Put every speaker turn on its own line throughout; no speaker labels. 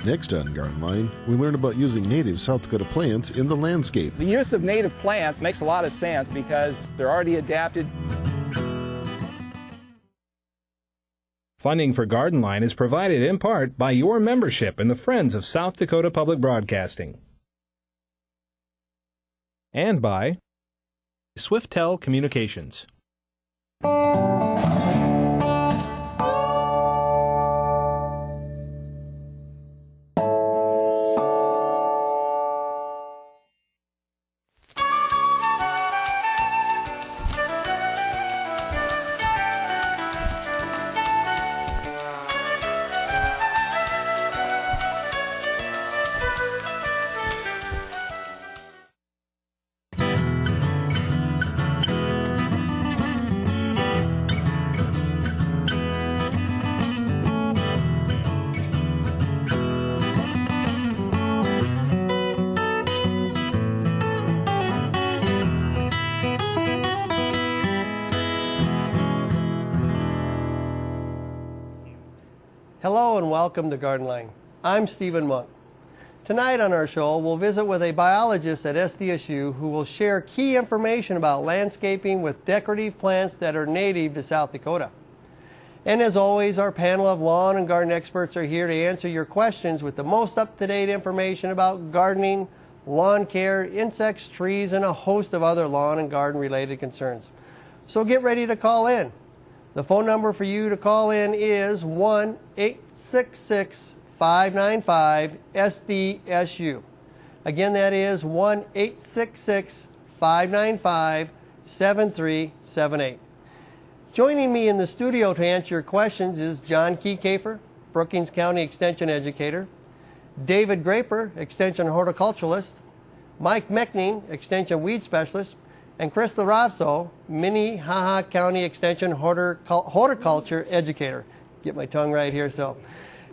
Next on Garden Line, we learn about using native South Dakota plants in the landscape.
The use of native plants makes a lot of sense because they're already adapted.
Funding for Garden Line is provided in part by your membership in the Friends of South Dakota Public Broadcasting. And by Swiftel Communications.
Hello and welcome to Garden Line. I'm Stephen Monk. Tonight on our show, we'll visit with a biologist at SDSU who will share key information about landscaping with decorative plants that are native to South Dakota. And as always, our panel of lawn and garden experts are here to answer your questions with the most up-to-date information about gardening, lawn care, insects, trees, and a host of other lawn and garden related concerns. So get ready to call in. The phone number for you to call in is 1-866-595-SDSU. Again, that is 1-866-595-7378. Joining me in the studio to answer your questions is John Kiecafer, Brookings County Extension Educator, David Graper, Extension Horticulturalist, Mike Meckning, Extension Weed Specialist, and Chris LaRavso, Minnehaha County Extension Horticulture Educator. Get my tongue right here. So,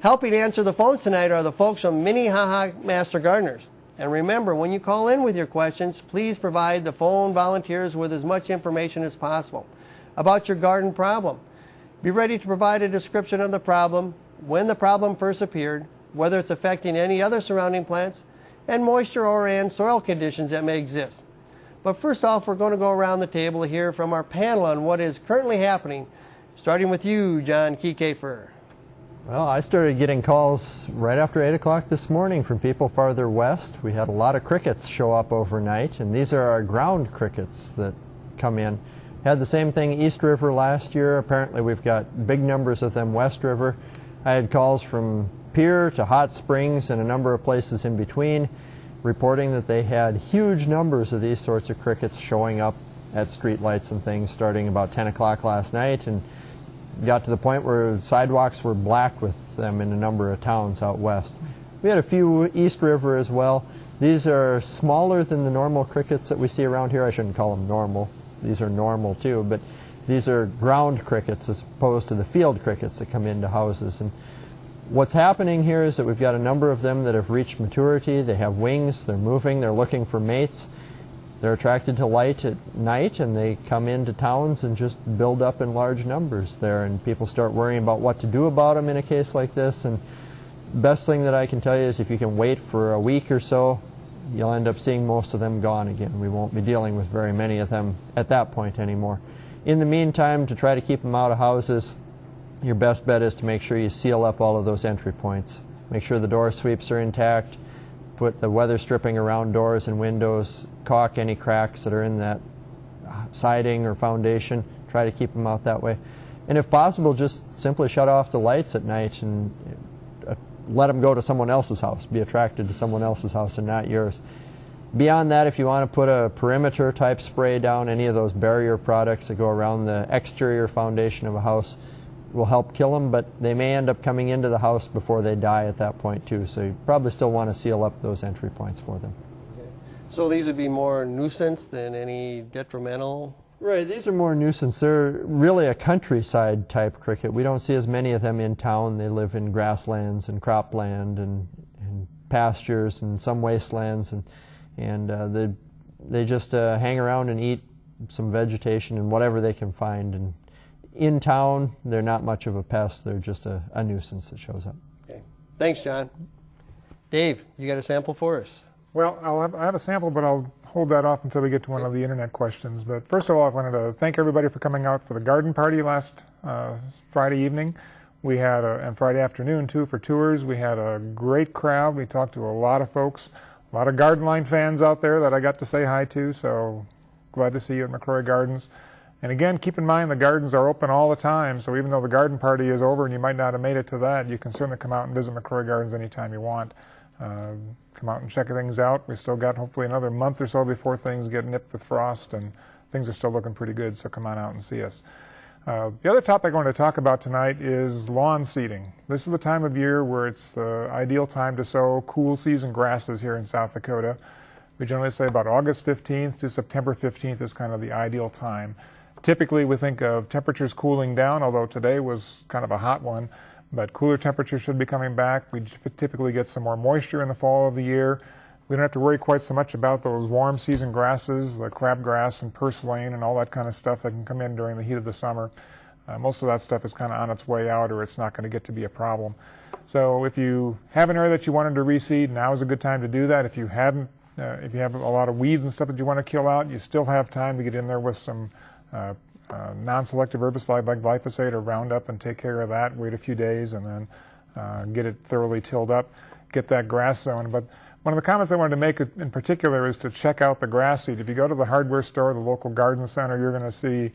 helping answer the phones tonight are the folks from Minnehaha Master Gardeners. And remember, when you call in with your questions, please provide the phone volunteers with as much information as possible about your garden problem. Be ready to provide a description of the problem, when the problem first appeared, whether it's affecting any other surrounding plants, and moisture or and soil conditions that may exist. But first off, we're going to go around the table to hear from our panel on what is currently happening, starting with you, John Kiecafer.
Well, I started getting calls right after 8 o'clock this morning from people farther west. We had a lot of crickets show up overnight, and these are our ground crickets that come in. Had the same thing East River last year. Apparently we've got big numbers of them West River. I had calls from Pierre to Hot Springs and a number of places in between, reporting that they had huge numbers of these sorts of crickets showing up at street lights and things starting about 10 o'clock last night, and got to the point where sidewalks were black with them in a number of towns out west. We had a few East River as well. These are smaller than the normal crickets that we see around here. I shouldn't call them normal. These are normal too, but these are ground crickets as opposed to the field crickets that come into houses. And what's happening here is that we've got a number of them that have reached maturity. They have wings, they're moving, they're looking for mates. They're attracted to light at night, and they come into towns and just build up in large numbers there, and people start worrying about what to do about them in a case like this. And the best thing that I can tell you is if you can wait for a week or so, you'll end up seeing most of them gone again. We won't be dealing with very many of them at that point anymore. In the meantime, to try to keep them out of houses, your best bet is to make sure you seal up all of those entry points. Make sure the door sweeps are intact, put the weather stripping around doors and windows, caulk any cracks that are in that siding or foundation, try to keep them out that way. And if possible, just simply shut off the lights at night and let them go to someone else's house, be attracted to someone else's house and not yours. Beyond that, if you want to put a perimeter type spray down, any of those barrier products that go around the exterior foundation of a house will help kill them, but they may end up coming into the house before they die at that point too, so you probably still want to seal up those entry points for them.
Okay. So these would be more nuisance than any detrimental?
Right, these are more nuisance. They're really a countryside type cricket. We don't see as many of them in town. They live in grasslands and cropland and pastures and some wastelands, and they just hang around and eat some vegetation and whatever they can find. And in town, they're not much of a pest. They're just a nuisance that shows up.
Okay. Thanks, John. Dave, you got a sample for us?
Well, I have a sample, but I'll hold that off until we get to one of the internet questions. But first of all, I wanted to thank everybody for coming out for the garden party last Friday evening. We had and Friday afternoon too for tours. We had a great crowd. We talked to a lot of folks, a lot of Garden Line fans out there that I got to say hi to. So glad to see you at McCrory Gardens. And again, keep in mind the gardens are open all the time. So even though the garden party is over and you might not have made it to that, you can certainly come out and visit McCrory Gardens anytime you want. Come out and check things out. We still got hopefully another month or so before things get nipped with frost, and things are still looking pretty good, so come on out and see us. The other topic I want to talk about tonight is lawn seeding. This is the time of year where it's the ideal time to sow cool season grasses here in South Dakota. We generally say about August 15th to September 15th is kind of the ideal time. Typically we think of temperatures cooling down, although today was kind of a hot one. But cooler temperatures should be coming back. We typically get some more moisture in the fall of the year. We don't have to worry quite so much about those warm season grasses, the crabgrass and purslane and all that kind of stuff that can come in during the heat of the summer. Most of that stuff is kind of on its way out, or it's not going to get to be a problem. So if you have an area that you wanted to reseed, now is a good time to do that. If you hadn't, if you have a lot of weeds and stuff that you want to kill out, you still have time to get in there with some non-selective herbicide like glyphosate or Roundup and take care of that, wait a few days, and then get it thoroughly tilled up, get that grass sown. But one of the comments I wanted to make in particular is to check out the grass seed. If you go to the hardware store, the local garden center, you're going to see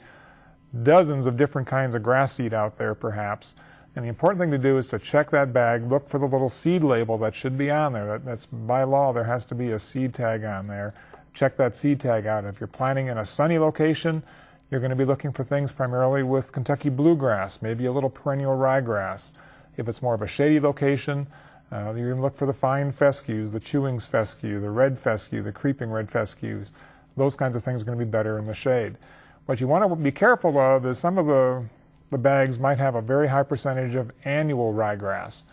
dozens of different kinds of grass seed out there perhaps. And the important thing to do is to check that bag, look for the little seed label that should be on there. That's by law, there has to be a seed tag on there. Check that seed tag out. If you're planting in a sunny location, you're going to be looking for things primarily with Kentucky bluegrass, maybe a little perennial ryegrass. If it's more of a shady location, you're going to look for the fine fescues, the chewings fescue, the red fescue, the creeping red fescues. Those kinds of things are going to be better in the shade. What you want to be careful of is some of the bags might have a very high percentage of annual ryegrass.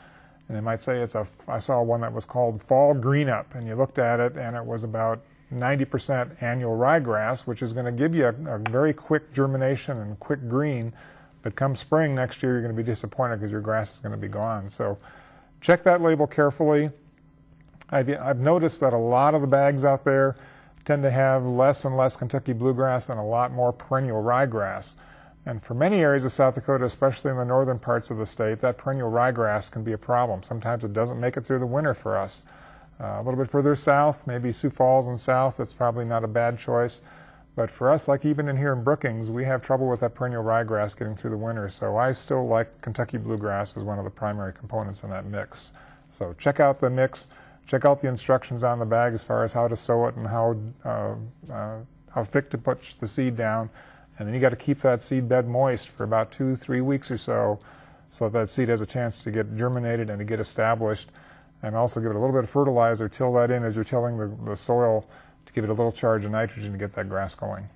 And they might say I saw one that was called fall greenup, and you looked at it and it was about 90% annual ryegrass, which is going to give you a very quick germination and quick green, but come spring next year you're going to be disappointed because your grass is going to be gone. So check that label carefully. I've noticed that a lot of the bags out there tend to have less and less Kentucky bluegrass and a lot more perennial ryegrass. And for many areas of South Dakota, especially in the northern parts of the state, that perennial ryegrass can be a problem. Sometimes it doesn't make it through the winter for us. A little bit further south, maybe Sioux Falls and south, that's probably not a bad choice. But for us, like even in here in Brookings, we have trouble with that perennial ryegrass getting through the winter. So I still like Kentucky bluegrass as one of the primary components in that mix. So check out the mix, check out the instructions on the bag as far as how to sow it and how thick to put the seed down. And then you got to keep that seed bed moist for about 2-3 weeks or so that seed has a chance to get germinated and to get established. And also give it a little bit of fertilizer, till that in as you're tilling the soil to give it a little charge of nitrogen to get that grass going.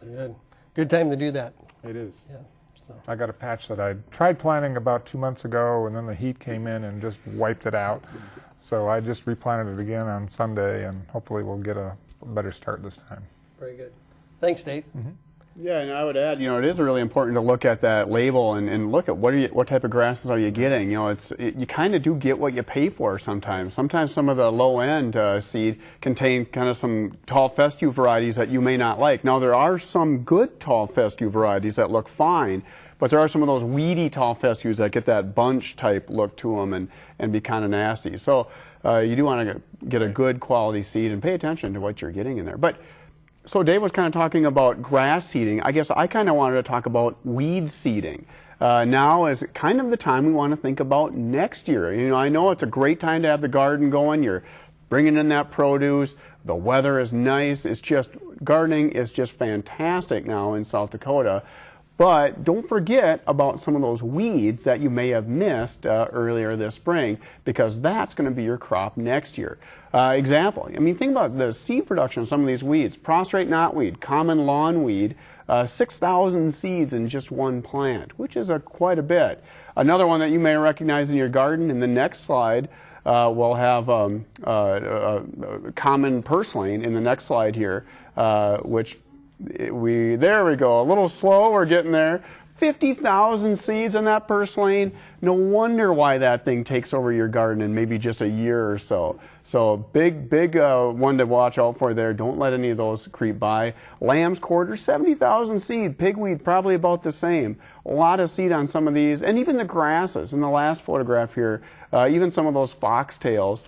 Good. Good time to do that.
It is.
Yeah. So.
I got a patch that I tried planting about 2 months ago, and then the heat came in and just wiped it out. So I just replanted it again on Sunday, and hopefully we'll get a better start this time.
Very good. Thanks, Dave.
Mm-hmm.
Yeah, and I would add, it is really important to look at that label and look at what type of grasses are you getting. You kind of do get what you pay for sometimes. Sometimes some of the low-end seed contain kind of some tall fescue varieties that you may not like. Now, there are some good tall fescue varieties that look fine, but there are some of those weedy tall fescues that get that bunch type look to them and be kind of nasty. So you do want to get a good quality seed and pay attention to what you're getting in there. So Dave was kind of talking about grass seeding. I guess I kind of wanted to talk about weed seeding. Now is kind of the time we want to think about next year. I know it's a great time to have the garden going. You're bringing in that produce. The weather is nice. Gardening is just fantastic now in South Dakota. But don't forget about some of those weeds that you may have missed earlier this spring, because that's going to be your crop next year. Example, think about the seed production of some of these weeds. Prostrate knotweed, common lawn weed, 6,000 seeds in just one plant, which is quite a bit. Another one that you may recognize in your garden in the next slide, we'll have common purslane in the next slide here, which there we go, a little slow, we're getting there. 50,000 seeds in that purslane. No wonder why that thing takes over your garden in maybe just a year or so. So big one to watch out for there. Don't let any of those creep by. Lamb's quarter, 70,000 seed. Pigweed, probably about the same. A lot of seed on some of these, and even the grasses. In the last photograph here, even some of those foxtails,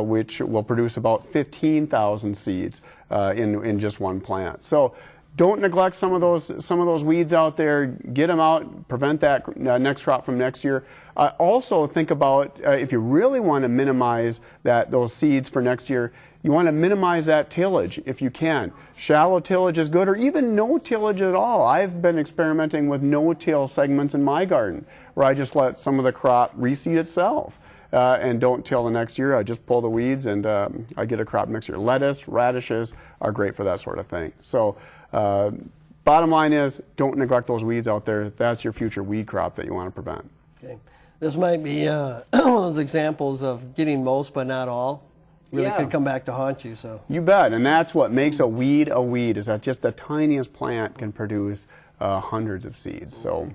which will produce about 15,000 seeds in just one plant. So don't neglect some of those weeds out there. Get them out. Prevent that next crop from next year. Also think about if you really want to minimize those seeds for next year, you want to minimize that tillage if you can. Shallow tillage is good, or even no tillage at all. I've been experimenting with no-till segments in my garden, where I just let some of the crop reseed itself. And don't till the next year. I just pull the weeds and I get a crop next year. Lettuce, radishes are great for that sort of thing. So bottom line is, don't neglect those weeds out there. That's your future weed crop that you want to prevent.
Okay. This might be one of those examples of getting most but not all. Really could come back to haunt you. So
you bet. And that's what makes a weed, is that just the tiniest plant can produce hundreds of seeds. So.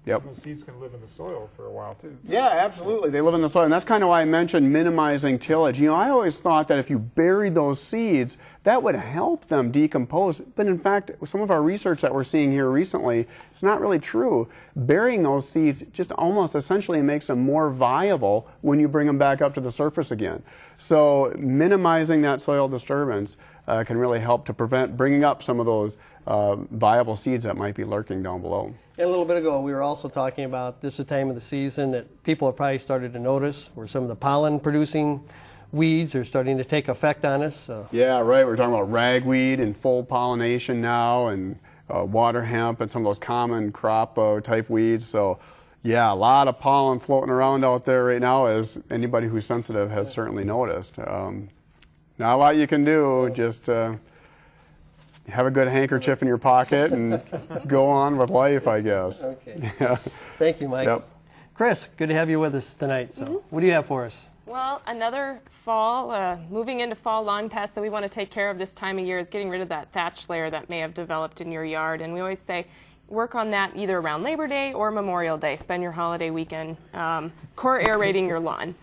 Yep.
The seeds can live in the soil for a while too.
Yeah, absolutely. They live in the soil, and that's kind of why I mentioned minimizing tillage. You know, I always thought that if you buried those seeds, that would help them decompose. But in fact, some of our research that we're seeing here recently, it's not really true. Burying those seeds just almost essentially makes them more viable when you bring them back up to the surface again. So minimizing that soil disturbance can really help to prevent bringing up some of those viable seeds that might be lurking down below.
And a little bit ago, we were also talking about this is the time of the season that people have probably started to notice where some of the pollen-producing weeds are starting to take effect on us. So.
Yeah, right. We're talking about ragweed and full pollination now, and water hemp and some of those common crop type weeds. So, yeah, a lot of pollen floating around out there right now, as anybody who's sensitive has certainly noticed. Not a lot you can do, just have a good handkerchief in your pocket and go on with life, I guess.
Okay.
Yeah.
Thank you, Mike.
Yep.
Chris, good to have you with us tonight. So, what do you have for us?
Well, another fall, moving into fall lawn pest that we want to take care of this time of year is getting rid of that thatch layer that may have developed in your yard. And we always say, work on that either around Labor Day or Memorial Day. Spend your holiday weekend core aerating your lawn.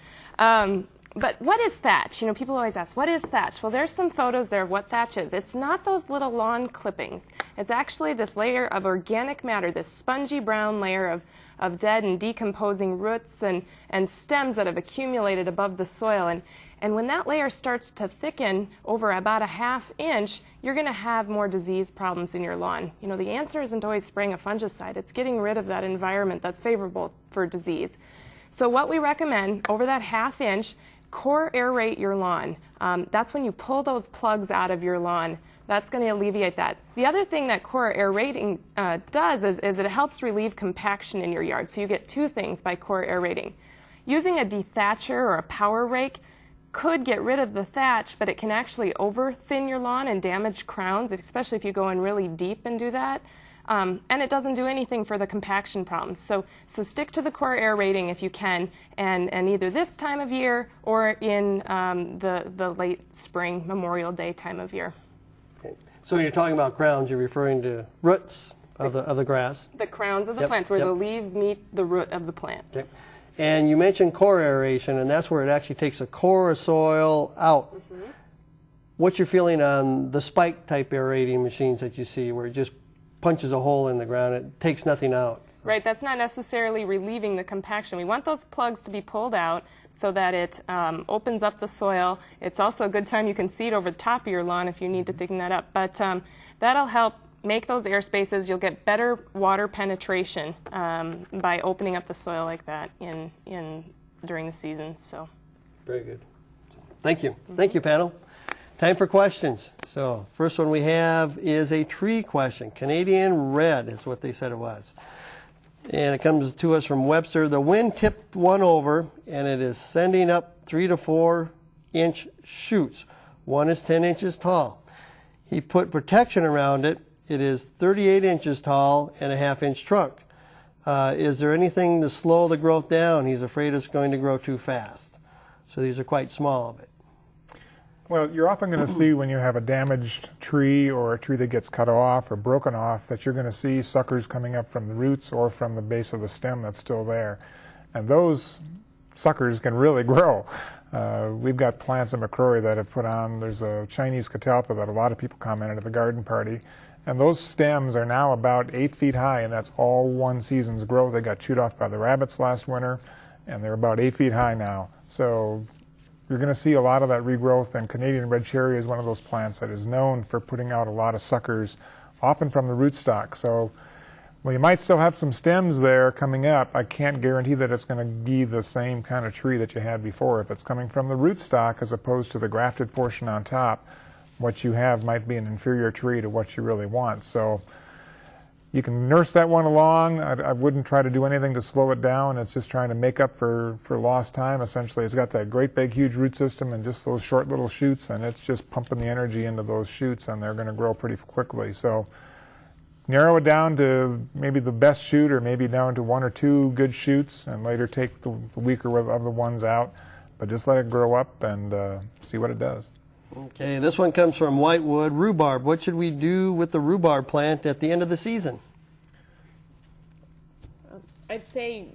But what is thatch? You know, people always ask, what is thatch? Well, there's some photos there of what thatch is. It's not those little lawn clippings. It's actually this layer of organic matter, this spongy brown layer of dead and decomposing roots and stems that have accumulated above the soil. And when that layer starts to thicken over about a ½ inch, you're going to have more disease problems in your lawn. You know, the answer isn't always spraying a fungicide. It's getting rid of that environment that's favorable for disease. So what we recommend, over that ½ inch, core aerate your lawn. That's when you pull those plugs out of your lawn. That's going to alleviate that. The other thing that core aerating does is it helps relieve compaction in your yard. So you get two things by core aerating. Using a dethatcher or a power rake could get rid of the thatch, but it can actually over thin your lawn and damage crowns, especially if you go in really deep and do that. And it doesn't do anything for the compaction problems. So stick to the core aerating if you can, and either this time of year or in the late spring, Memorial Day time of year.
Okay. So when you're talking about crowns, you're referring to roots of the grass?
The crowns of the plants, where the leaves meet the root of the plant.
Okay. And you mentioned core aeration, and that's where it actually takes a core of soil out. Mm-hmm. What's your feeling on the spike type aerating machines that you see, where it just punches a hole in the ground, it takes nothing out?
Right, that's not necessarily relieving the compaction. We want those plugs to be pulled out so that it opens up the soil. It's also a good time you can seed over the top of your lawn if you need to thicken that up. But that'll help make those air spaces. You'll get better water penetration by opening up the soil like that during the season. So,
very good. Thank you. Thank you, panel. Time for questions. So, first one we have is a tree question. Canadian red is what they said it was. And it comes to us from Webster. The wind tipped one over, and it is sending up 3 to 4 inch shoots. One is 10 inches tall. He put protection around it. It is 38 inches tall and a ½ inch trunk. Is there anything to slow the growth down? He's afraid it's going to grow too fast. So these are quite small of it.
Well, you're often going to see when you have a damaged tree or a tree that gets cut off or broken off that you're going to see suckers coming up from the roots or from the base of the stem that's still there. And those suckers can really grow. We've got plants in McCrory that have put on, there's a Chinese catalpa that a lot of people commented at the garden party, and those stems are now about 8 feet high, and that's all one season's growth. They got chewed off by the rabbits last winter, and they're about 8 feet high now. So you're going to see a lot of that regrowth, and Canadian red cherry is one of those plants that is known for putting out a lot of suckers, often from the rootstock. So well, you might still have some stems there coming up. I can't guarantee that it's going to be the same kind of tree that you had before. If it's coming from the rootstock as opposed to the grafted portion on top, what you have might be an inferior tree to what you really want. So you can nurse that one along. I wouldn't try to do anything to slow it down. It's just trying to make up for lost time, essentially. It's got that great big huge root system and just those short little shoots, and it's just pumping the energy into those shoots, and they're going to grow pretty quickly. So narrow it down to maybe the best shoot, or maybe down to 1 or 2 good shoots, and later take the weaker of the ones out. But just let it grow up and see what it does.
Okay, this one comes from Whitewood. Rhubarb. What should we do with the rhubarb plant at the end of the season?
I'd say,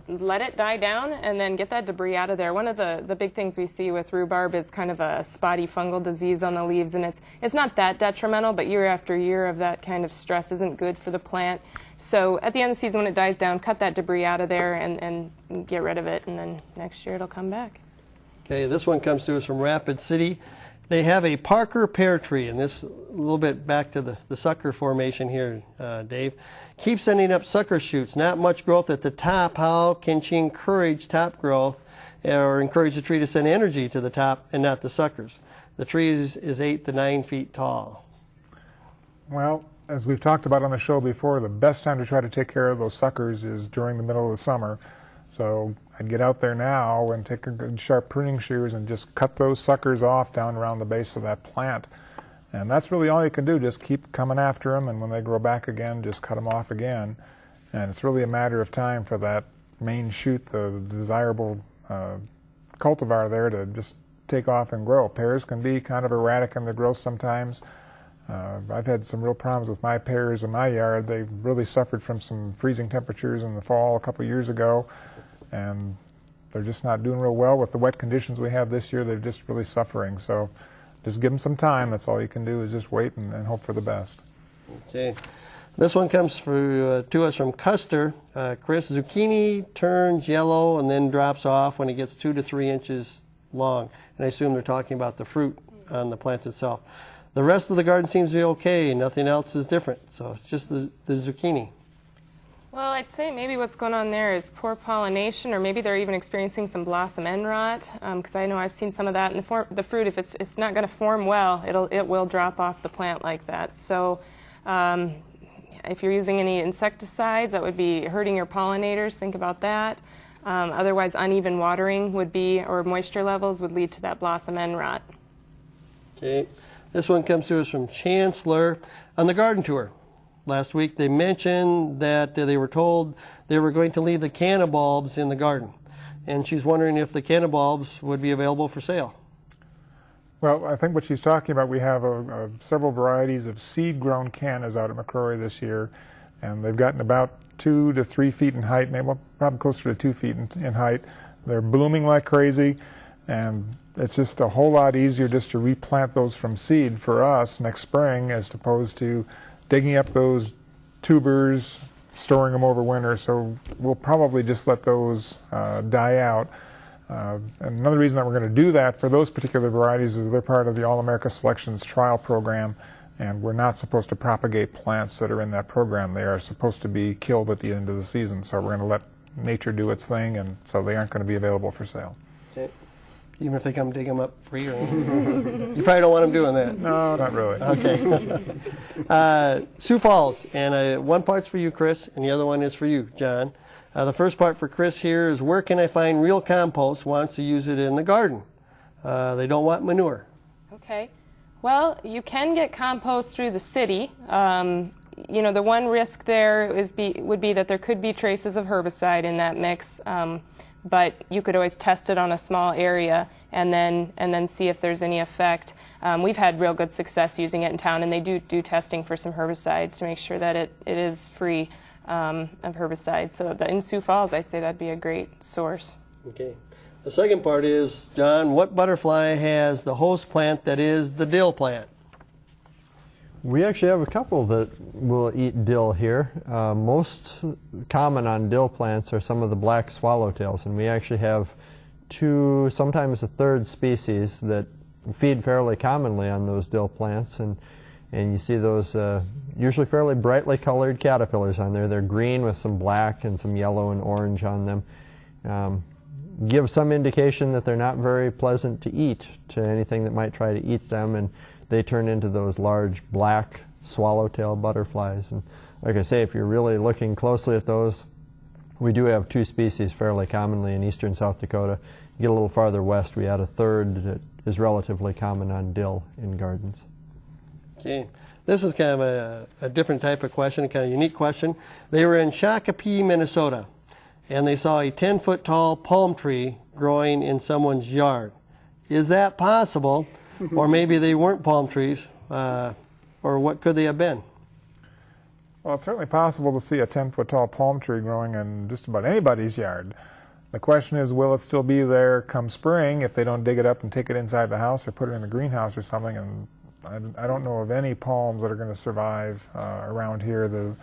let it die down and then get that debris out of there. One of the big things we see with rhubarb is kind of a spotty fungal disease on the leaves, and it's not that detrimental, but year after year of that kind of stress isn't good for the plant. So at the end of the season, when it dies down, cut that debris out of there and get rid of it, and then next year it'll come back.
Okay, this one comes to us from Rapid City. They have a Parker pear tree, and this a little bit back to the sucker formation here, Dave. Keeps sending up sucker shoots, not much growth at the top. How can she encourage top growth or encourage the tree to send energy to the top and not the suckers? The tree is 8 to 9 feet tall.
Well, as we've talked about on the show before, the best time to try to take care of those suckers is during the middle of the summer. So I'd get out there now and take a good sharp pruning shears and just cut those suckers off down around the base of that plant. And that's really all you can do, just keep coming after them, and when they grow back again, just cut them off again. And it's really a matter of time for that main shoot, the desirable cultivar there, to just take off and grow. Pears can be kind of erratic in their growth sometimes. I've had some real problems with my pears in my yard. They really suffered from some freezing temperatures in the fall a couple of years ago, and they're just not doing real well with the wet conditions we have this year. They're just really suffering. So just give them some time. That's all you can do, is just wait and hope for the best.
Okay. This one comes to us from Custer. Chris, zucchini turns yellow and then drops off when it gets 2 to 3 inches long. And I assume they're talking about the fruit on the plant itself. The rest of the garden seems to be okay. Nothing else is different. So it's just the zucchini.
Well, I'd say maybe what's going on there is poor pollination, or maybe they're even experiencing some blossom end rot, because I know I've seen some of that in the fruit. If it's not going to form well, it will drop off the plant like that. So if you're using any insecticides, that would be hurting your pollinators. Think about that. Otherwise, uneven watering would be, or moisture levels would lead to that blossom end rot.
Okay. This one comes to us from Chancellor. On the garden tour last week, they mentioned that they were told they were going to leave the canna bulbs in the garden. And she's wondering if the canna bulbs would be available for sale.
Well, I think what she's talking about, we have several varieties of seed-grown cannas out at McCrory this year, and they've gotten about 2 to 3 feet in height, maybe probably closer to 2 feet in height. They're blooming like crazy, and it's just a whole lot easier just to replant those from seed for us next spring, as opposed to digging up those tubers, storing them over winter. So we'll probably just let those die out. And another reason that we're going to do that for those particular varieties is they're part of the All-America Selections trial program, and we're not supposed to propagate plants that are in that program. They are supposed to be killed at the end of the season. So we're going to let nature do its thing, and so they aren't going to be available for sale.
Okay. Even if they come dig them up free? Or you probably don't want them doing that.
No, not really.
Okay. Sioux Falls, and one part's for you, Chris, and the other one is for you, John. The first part for Chris here is, where can I find real compost? Wants to use it in the garden. They don't want manure.
Okay. Well, you can get compost through the city. The one risk there would be that there could be traces of herbicide in that mix. but you could always test it on a small area and then see if there's any effect. We've had real good success using it in town, and they do testing for some herbicides to make sure that it is free of herbicides. So in Sioux Falls, I'd say that'd be a great source.
Okay. The second part is, John, what butterfly has the host plant that is the dill plant?
We actually have a couple that will eat dill here. Most common on dill plants are some of the black swallowtails, and we actually have 2, sometimes a 3rd species that feed fairly commonly on those dill plants, and you see those usually fairly brightly colored caterpillars on there. They're green with some black and some yellow and orange on them. Give some indication that they're not very pleasant to eat to anything that might try to eat them, and they turn into those large black swallowtail butterflies. And like I say, if you're really looking closely at those, we do have 2 species fairly commonly in eastern South Dakota. You get a little farther west, we had a 3rd that is relatively common on dill in gardens.
Okay. This is kind of a different type of question, kind of unique question. They were in Shakopee, Minnesota, and they saw a 10-foot tall palm tree growing in someone's yard. Is that possible? Or maybe they weren't palm trees, or what could they have been?
Well, it's certainly possible to see a 10-foot tall palm tree growing in just about anybody's yard. The question is, will it still be there come spring if they don't dig it up and take it inside the house or put it in a greenhouse or something? And I don't know of any palms that are going to survive around here.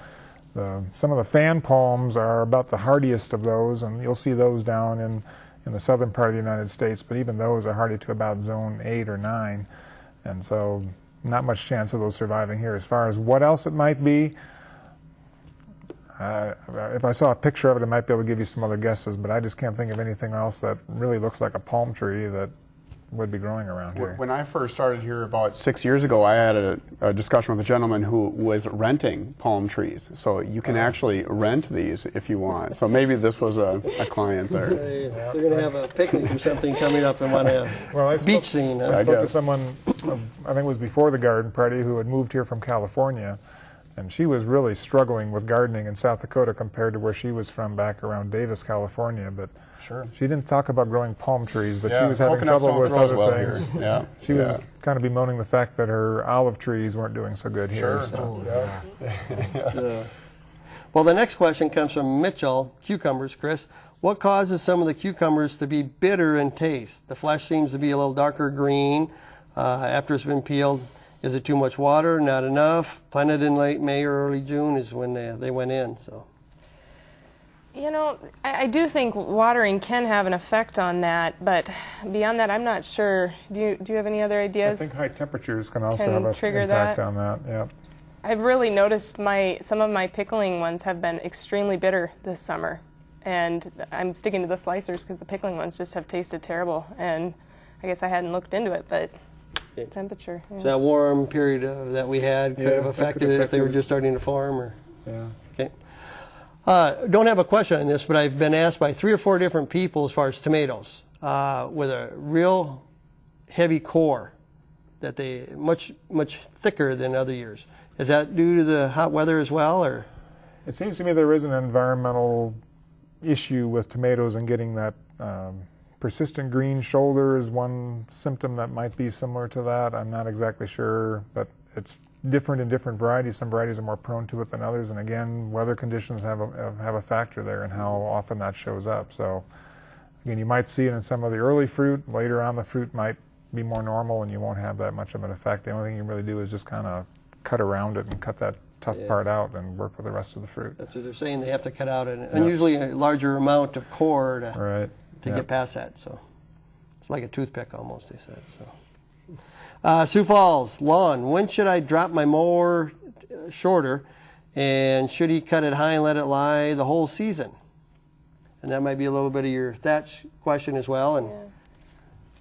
Some of the fan palms are about the hardiest of those, and you'll see those down in the southern part of the United States, but even those are hardy to about zone 8 or 9, and so not much chance of those surviving here. As far as what else it might be, if I saw a picture of it, I might be able to give you some other guesses, but I just can't think of anything else that really looks like a palm tree that would be growing around here.
When I first started here about 6 years ago, I had a discussion with a gentleman who was renting palm trees. So you can actually rent these if you want. So maybe this was a client there.
They're going to have a picnic or something coming up and want a beach scene.
I spoke to someone, I think it was before the garden party, who had moved here from California. And she was really struggling with gardening in South Dakota compared to where she was from back around Davis, California. But
sure,
she didn't talk about growing palm trees, but she was having trouble with other things.
Yeah.
She was kind of bemoaning the fact that her olive trees weren't doing so good here.
Sure.
So.
Well, the next question comes from Mitchell, cucumbers, Chris. What causes some of the cucumbers to be bitter in taste? The flesh seems to be a little darker green after it's been peeled. Is it too much water? Not enough? Planted in late May or early June is when they went in. So,
you know, I do think watering can have an effect on that, but beyond that, I'm not sure. Do you have any other ideas?
I think high temperatures can also have an impact on that. Yeah.
I've really noticed some of my pickling ones have been extremely bitter this summer, and I'm sticking to the slicers because the pickling ones just have tasted terrible. And I guess I hadn't looked into it, but. Okay. Temperature. Yeah.
So that warm period that we had could have affected it if they were just starting to form, or.
Yeah.
Okay. Don't have a question on this, but I've been asked by 3 or 4 different people as far as tomatoes with a real heavy core that they much thicker than other years. Is that due to the hot weather as well, or?
It seems to me there is an environmental issue with tomatoes and getting that. Persistent green shoulder is one symptom that might be similar to that. I'm not exactly sure, but it's different in different varieties. Some varieties are more prone to it than others, and again, weather conditions have a factor there in how often that shows up. So again, you might see it in some of the early fruit. Later on, the fruit might be more normal, and you won't have that much of an effect. The only thing you really do is just kind of cut around it and cut that tough part out and work with the rest of the fruit.
That's what they're saying. They have to cut out an unusually a larger amount of core to get past that. So it's like a toothpick almost, they said. So Sioux Falls lawn, when should I drop my mower shorter, and should he cut it high and let it lie the whole season? And that might be a little bit of your thatch question as well. And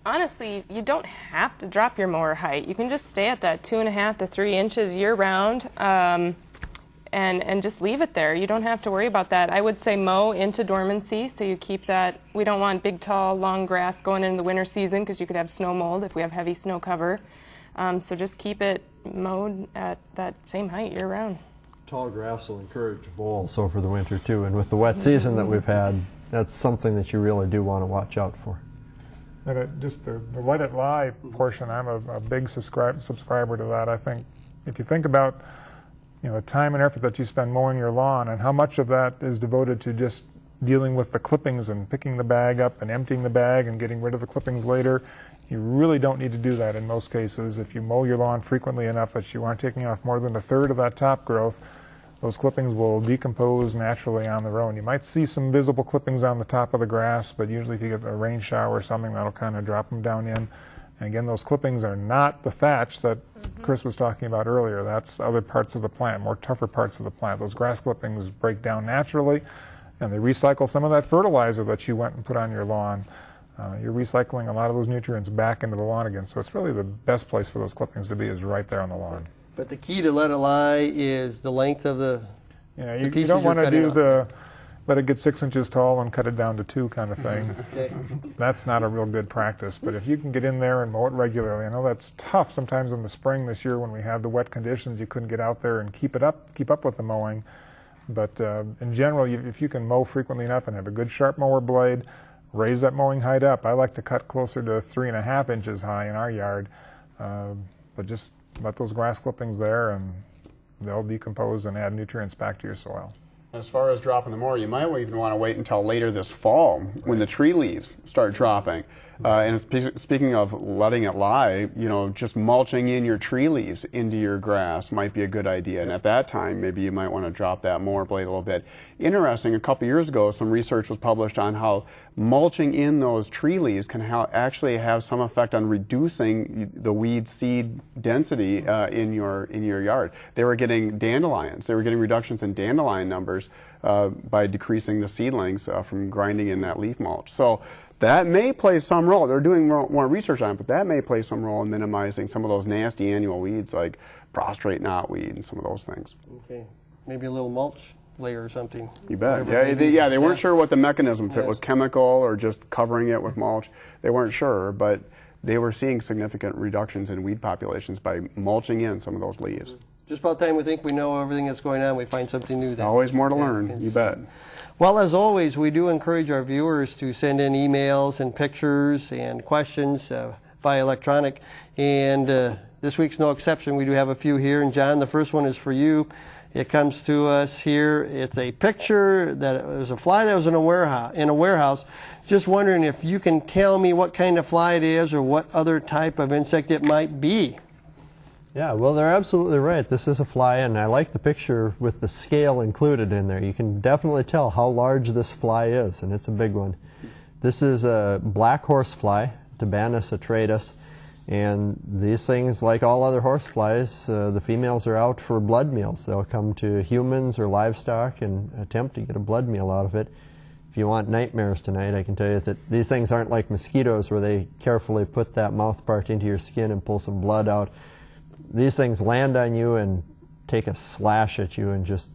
honestly, you don't have to drop your mower height. You can just stay at that 2.5 to 3 inches year round. And just leave it there. You don't have to worry about that. I would say mow into dormancy, so you keep that. We don't want big, tall, long grass going into the winter season because you could have snow mold if we have heavy snow cover. So just keep it mowed at that same height year round.
Tall grass will encourage voles over the winter too, and with the wet season that we've had, that's something that you really do want to watch out for.
And just the let it lie portion, I'm a big subscriber to that. I think if you think about the time and effort that you spend mowing your lawn and how much of that is devoted to just dealing with the clippings and picking the bag up and emptying the bag and getting rid of the clippings later, you really don't need to do that in most cases. If you mow your lawn frequently enough that you aren't taking off more than a third of that top growth, those clippings will decompose naturally on their own. You might see some visible clippings on the top of the grass, but usually if you get a rain shower or something, that'll kind of drop them down in. And again, those clippings are not the thatch that Chris was talking about earlier. That's other parts of the plant, more tougher parts of the plant. Those grass clippings break down naturally, and they recycle some of that fertilizer that you went and put on your lawn. You're recycling a lot of those nutrients back into the lawn again. So it's really the best place for those clippings to be is right there on the lawn.
But the key to let it lie is the length of the
you don't want to do let it get 6 inches tall and cut it down to 2 kind of thing.
Okay.
That's not a real good practice. But if you can get in there and mow it regularly, I know that's tough sometimes in the spring this year when we had the wet conditions. You couldn't get out there and keep up with the mowing. But in general, if you can mow frequently enough and have a good sharp mower blade, raise that mowing height up. I like to cut closer to 3.5 inches high in our yard, but just let those grass clippings there and they'll decompose and add nutrients back to your soil.
As far as dropping the mower, you might even want to wait until later this fall when the tree leaves start dropping. And speaking of letting it lie, just mulching in your tree leaves into your grass might be a good idea. And at that time, maybe you might want to drop that mower blade a little bit. Interesting, a couple years ago, some research was published on how mulching in those tree leaves can actually have some effect on reducing the weed seed density in your yard. They were getting dandelions. They were getting reductions in dandelion numbers by decreasing the seedlings from grinding in that leaf mulch. So that may play some role. They're doing more research on it, but that may play some role in minimizing some of those nasty annual weeds like prostrate knotweed and some of those things.
Okay, maybe a little mulch layer or something.
You bet. They weren't sure what the mechanism, if it was chemical or just covering it with mulch. They weren't sure, but they were seeing significant reductions in weed populations by mulching in some of those leaves.
Just about the time we think we know everything that's going on, we find something new.
Always more to learn, you bet.
Well, as always, we do encourage our viewers to send in emails and pictures and questions via electronic. And this week's no exception. We do have a few here. And John, the first one is for you. It comes to us here. It's a picture that it was a fly that was in a warehouse. Just wondering if you can tell me what kind of fly it is or what other type of insect it might be.
Yeah, well, they're absolutely right. This is a fly, and I like the picture with the scale included in there. You can definitely tell how large this fly is, and it's a big one. This is a black horsefly, Tabanus atratus, and these things, like all other horseflies, the females are out for blood meals. They'll come to humans or livestock and attempt to get a blood meal out of it. If you want nightmares tonight, I can tell you that these things aren't like mosquitoes where they carefully put that mouth part into your skin and pull some blood out. These things land on you and take a slash at you and just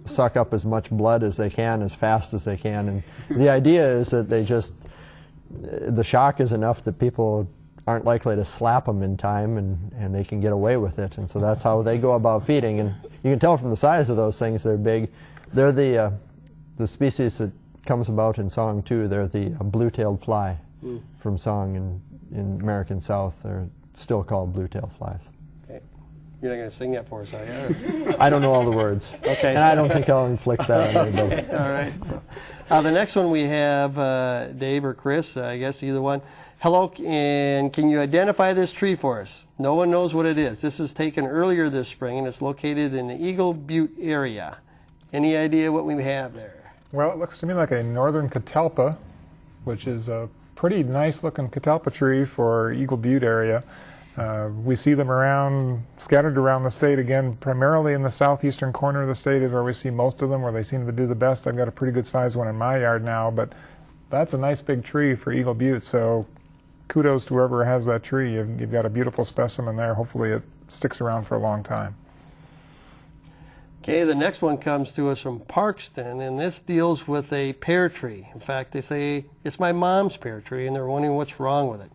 suck up as much blood as they can, as fast as they can. And the idea is that the shock is enough that people aren't likely to slap them in time and they can get away with it. And so that's how they go about feeding. And you can tell from the size of those things, they're big. They're the species that comes about in song too. They're the blue-tailed fly from song in American South. They're still called blue-tailed flies.
Okay. You're not going to sing that for us, are you?
I don't know all the words. Okay. And I don't think I'll inflict that on anybody.
All right. So, the next one we have, Dave or Chris, I guess either one. Hello, and can you identify this tree for us? No one knows what it is. This was taken earlier this spring, and it's located in the Eagle Butte area. Any idea what we have there?
Well, it looks to me like a northern catalpa, which is a pretty nice looking catalpa tree for Eagle Butte area. We see them scattered around the state, again, primarily in the southeastern corner of the state is where we see most of them, where they seem to do the best. I've got a pretty good sized one in my yard now, but that's a nice big tree for Eagle Butte, so kudos to whoever has that tree. You've got a beautiful specimen there. Hopefully it sticks around for a long time.
Okay, the next one comes to us from Parkston, and this deals with a pear tree. In fact, they say it's my mom's pear tree, and they're wondering what's wrong with it.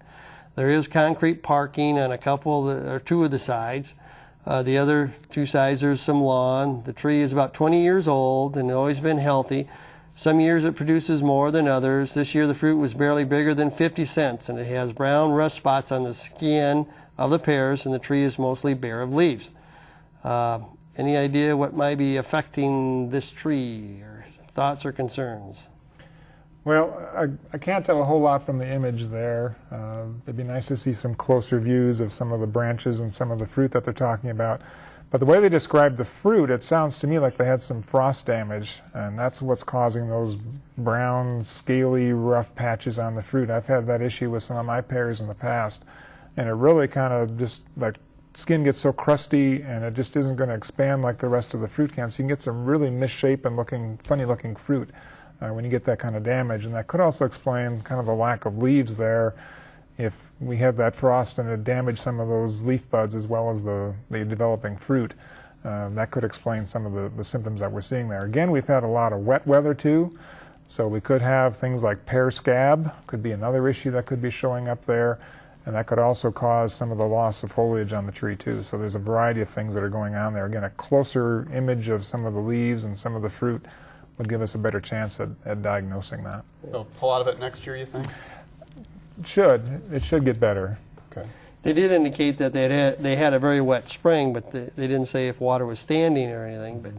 There is concrete parking on two of the sides. The other two sides, there's some lawn. The tree is about 20 years old and always been healthy. Some years it produces more than others. This year the fruit was barely bigger than 50 cents, and it has brown rust spots on the skin of the pears, and the tree is mostly bare of leaves. Any idea what might be affecting this tree, or thoughts or concerns?
Well, I can't tell a whole lot from the image there. It'd be nice to see some closer views of some of the branches and some of the fruit that they're talking about. But the way they described the fruit, it sounds to me like they had some frost damage, and that's what's causing those brown, scaly, rough patches on the fruit. I've had that issue with some of my pears in the past, and it really kind of just, like, skin gets so crusty and it just isn't going to expand like the rest of the fruit can, so you can get some really misshapen looking, funny looking fruit when you get that kind of damage. And that could also explain kind of the lack of leaves there. If we had that frost and it damaged some of those leaf buds as well as the developing fruit, that could explain some of the symptoms that we're seeing there. Again, we've had a lot of wet weather too, so we could have things like pear scab, could be another issue that could be showing up there, and that could also cause some of the loss of foliage on the tree too. So there's a variety of things that are going on there. Again, a closer image of some of the leaves and some of the fruit would give us a better chance at diagnosing that.
So pull out of it next year, you think?
It should get better.
Okay.
They did indicate that they had a very wet spring, but they didn't say if water was standing or anything. But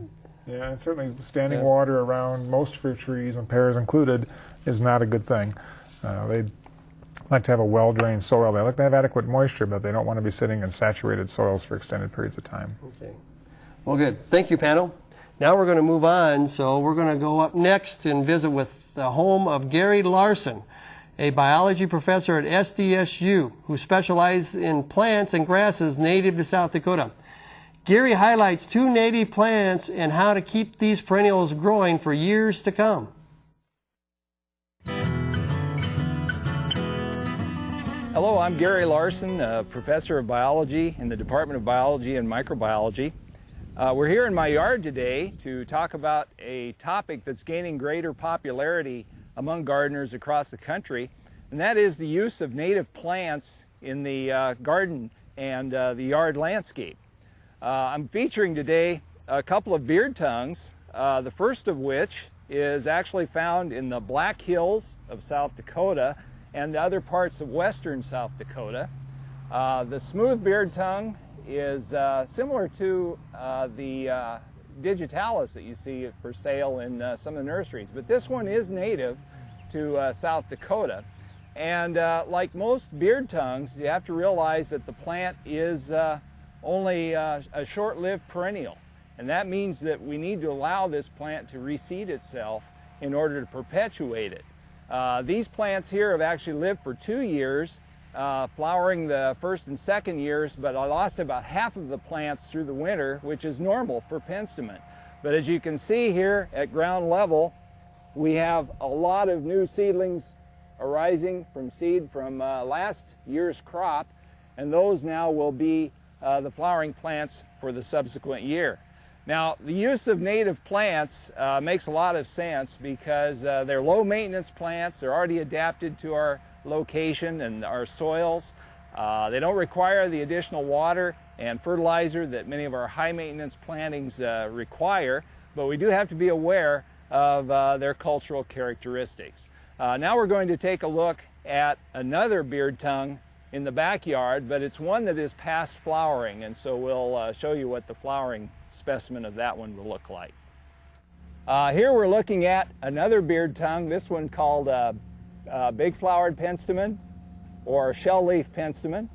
yeah, and certainly standing water around most fruit trees, and pears included, is not a good thing. They'd like to have a well-drained soil. They like to have adequate moisture, but they don't want to be sitting in saturated soils for extended periods of time.
Okay. Well, good. Thank you, panel. Now we're going to move on. So we're going to go up next and visit with the home of Gary Larson, a biology professor at SDSU who specializes in plants and grasses native to South Dakota. Gary highlights 2 native plants and how to keep these perennials growing for years to come.
Hello, I'm Gary Larson, a professor of biology in the Department of Biology and Microbiology. We're here in my yard today to talk about a topic that's gaining greater popularity among gardeners across the country, and that is the use of native plants in the garden and the yard landscape. I'm featuring today a couple of beard tongues, the first of which is actually found in the Black Hills of South Dakota and other parts of western South Dakota. The smooth beard tongue is similar to the digitalis that you see for sale in some of the nurseries, but this one is native to South Dakota. And like most beard tongues, you have to realize that the plant is only a short-lived perennial, and that means that we need to allow this plant to reseed itself in order to perpetuate it. These plants here have actually lived for 2 years, flowering the first and second years, but I lost about half of the plants through the winter, which is normal for penstemon. But as you can see here at ground level, we have a lot of new seedlings arising from seed from last year's crop, and those now will be the flowering plants for the subsequent year. Now, the use of native plants makes a lot of sense because they're low maintenance plants. They're already adapted to our location and our soils. They don't require the additional water and fertilizer that many of our high maintenance plantings require, but we do have to be aware of their cultural characteristics. Now we're going to take a look at another beard tongue in the backyard, but it's one that is past flowering, and so we'll show you what the flowering specimen of that one will look like. Here we're looking at another beard tongue, this one called big flowered penstemon or shell leaf penstemon.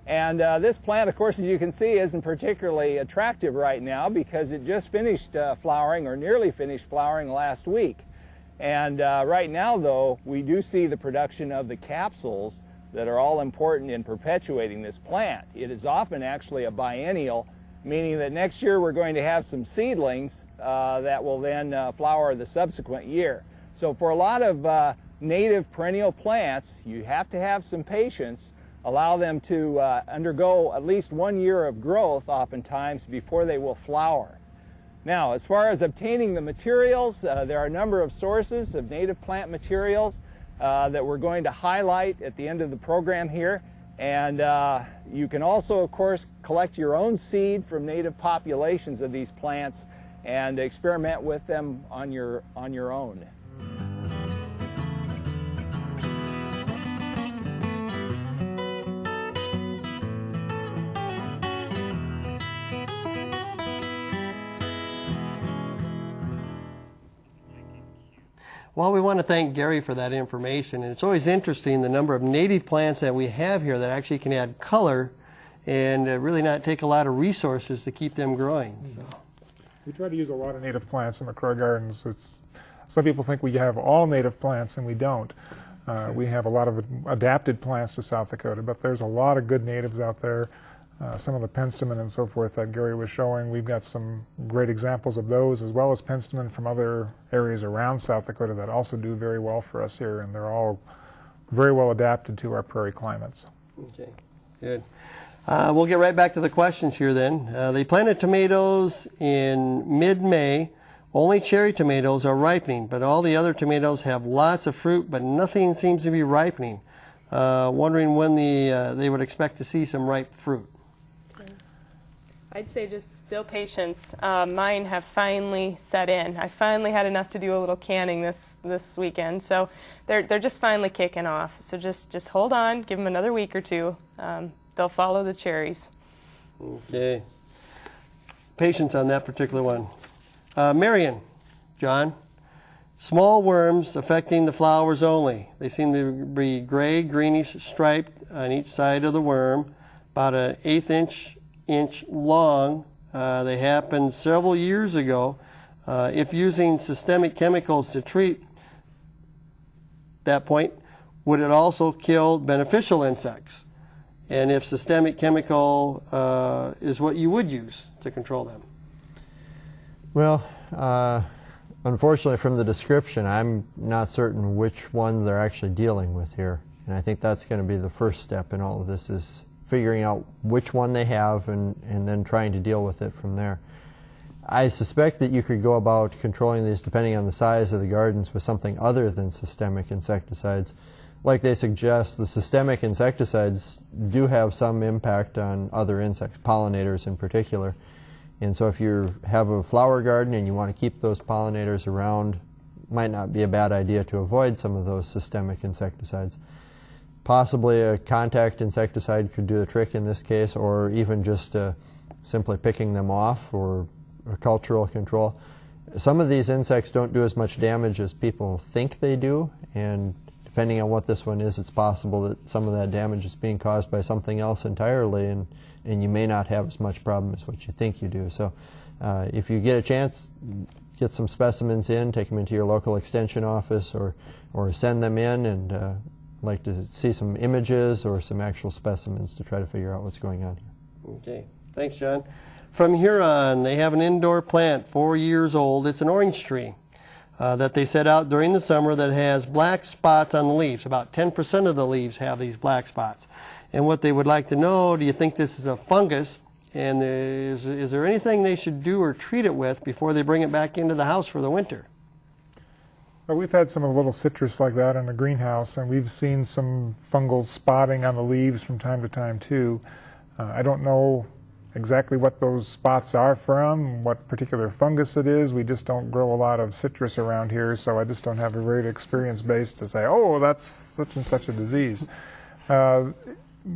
And this plant, of course, as you can see, isn't particularly attractive right now because it just finished flowering, or nearly finished flowering, last week. And right now, though, we do see the production of the capsules that are all important in perpetuating this plant. It is often actually a biennial, meaning that next year we're going to have some seedlings that will then flower the subsequent year. So for a lot of native perennial plants, you have to have some patience, allow them to undergo at least 1 year of growth oftentimes before they will flower. Now, as far as obtaining the materials, there are a number of sources of native plant materials that we're going to highlight at the end of the program here. And you can also, of course, collect your own seed from native populations of these plants and experiment with them on your own.
Well, we want to thank Gary for that information. And it's always interesting the number of native plants that we have here that actually can add color and really not take a lot of resources to keep them growing. So.
We try to use a lot of native plants in McCrory Gardens. Some people think we have all native plants, and we don't. We have a lot of adapted plants to South Dakota, but there's a lot of good natives out there. Some of the penstemon and so forth that Gary was showing, we've got some great examples of those, as well as penstemon from other areas around South Dakota that also do very well for us here, and they're all very well adapted to our prairie climates.
Okay, good. We'll get right back to the questions here then. They planted tomatoes in mid-May. Only cherry tomatoes are ripening, but all the other tomatoes have lots of fruit, but nothing seems to be ripening. Wondering when they would expect to see some ripe fruit.
I'd say just still patience. Mine have finally set in. I finally had enough to do a little canning this weekend, so they're just finally kicking off. So just hold on, give them another week or two. They'll follow the cherries.
Okay. Patience on that particular one. Marion, John, small worms affecting the flowers only. They seem to be gray, greenish striped on each side of the worm, about an 1/8 inch long. They happened several years ago. If using systemic chemicals to treat that point, would it also kill beneficial insects? And if systemic chemical is what you would use to control them?
Well, unfortunately from the description, I'm not certain which ones they're actually dealing with here. And I think that's going to be the first step in all of this, is figuring out which one they have and then trying to deal with it from there. I suspect that you could go about controlling these, depending on the size of the gardens, with something other than systemic insecticides. Like they suggest, the systemic insecticides do have some impact on other insects, pollinators in particular. And so if you have a flower garden and you want to keep those pollinators around, might not be a bad idea to avoid some of those systemic insecticides. Possibly a contact insecticide could do the trick in this case, or even just simply picking them off, or cultural control. Some of these insects don't do as much damage as people think they do, and depending on what this one is, it's possible that some of that damage is being caused by something else entirely, and you may not have as much problem as what you think you do. So if you get a chance, get some specimens in, take them into your local extension office, or send them in, and like to see some images or some actual specimens to try to figure out what's going on here.
Okay, thanks, John. From Huron, they have an indoor plant, 4 years old. It's an orange tree that they set out during the summer that has black spots on the leaves. About 10% of the leaves have these black spots. And what they would like to know, do you think this is a fungus? And is there anything they should do or treat it with before they bring it back into the house for the winter?
Well, we've had some of the little citrus like that in the greenhouse, and we've seen some fungal spotting on the leaves from time to time too. I don't know exactly what those spots are from, what particular fungus it is. We just don't grow a lot of citrus around here, so I just don't have a very experience base to say, oh, that's such and such a disease.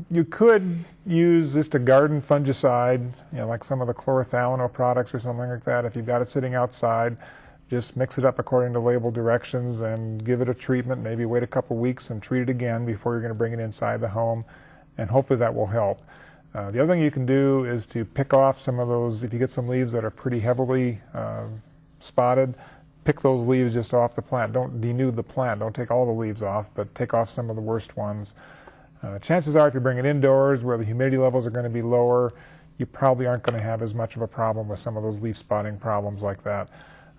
You could use just a garden fungicide, like some of the chlorothalonil products or something like that. If you've got it sitting outside, just mix it up according to label directions and give it a treatment. Maybe wait a couple weeks and treat it again before you're going to bring it inside the home, and hopefully that will help. The other thing you can do is to pick off some of those. If you get some leaves that are pretty heavily spotted, pick those leaves just off the plant. Don't denude the plant. Don't take all the leaves off, but take off some of the worst ones. Chances are if you bring it indoors where the humidity levels are going to be lower, you probably aren't going to have as much of a problem with some of those leaf spotting problems like that.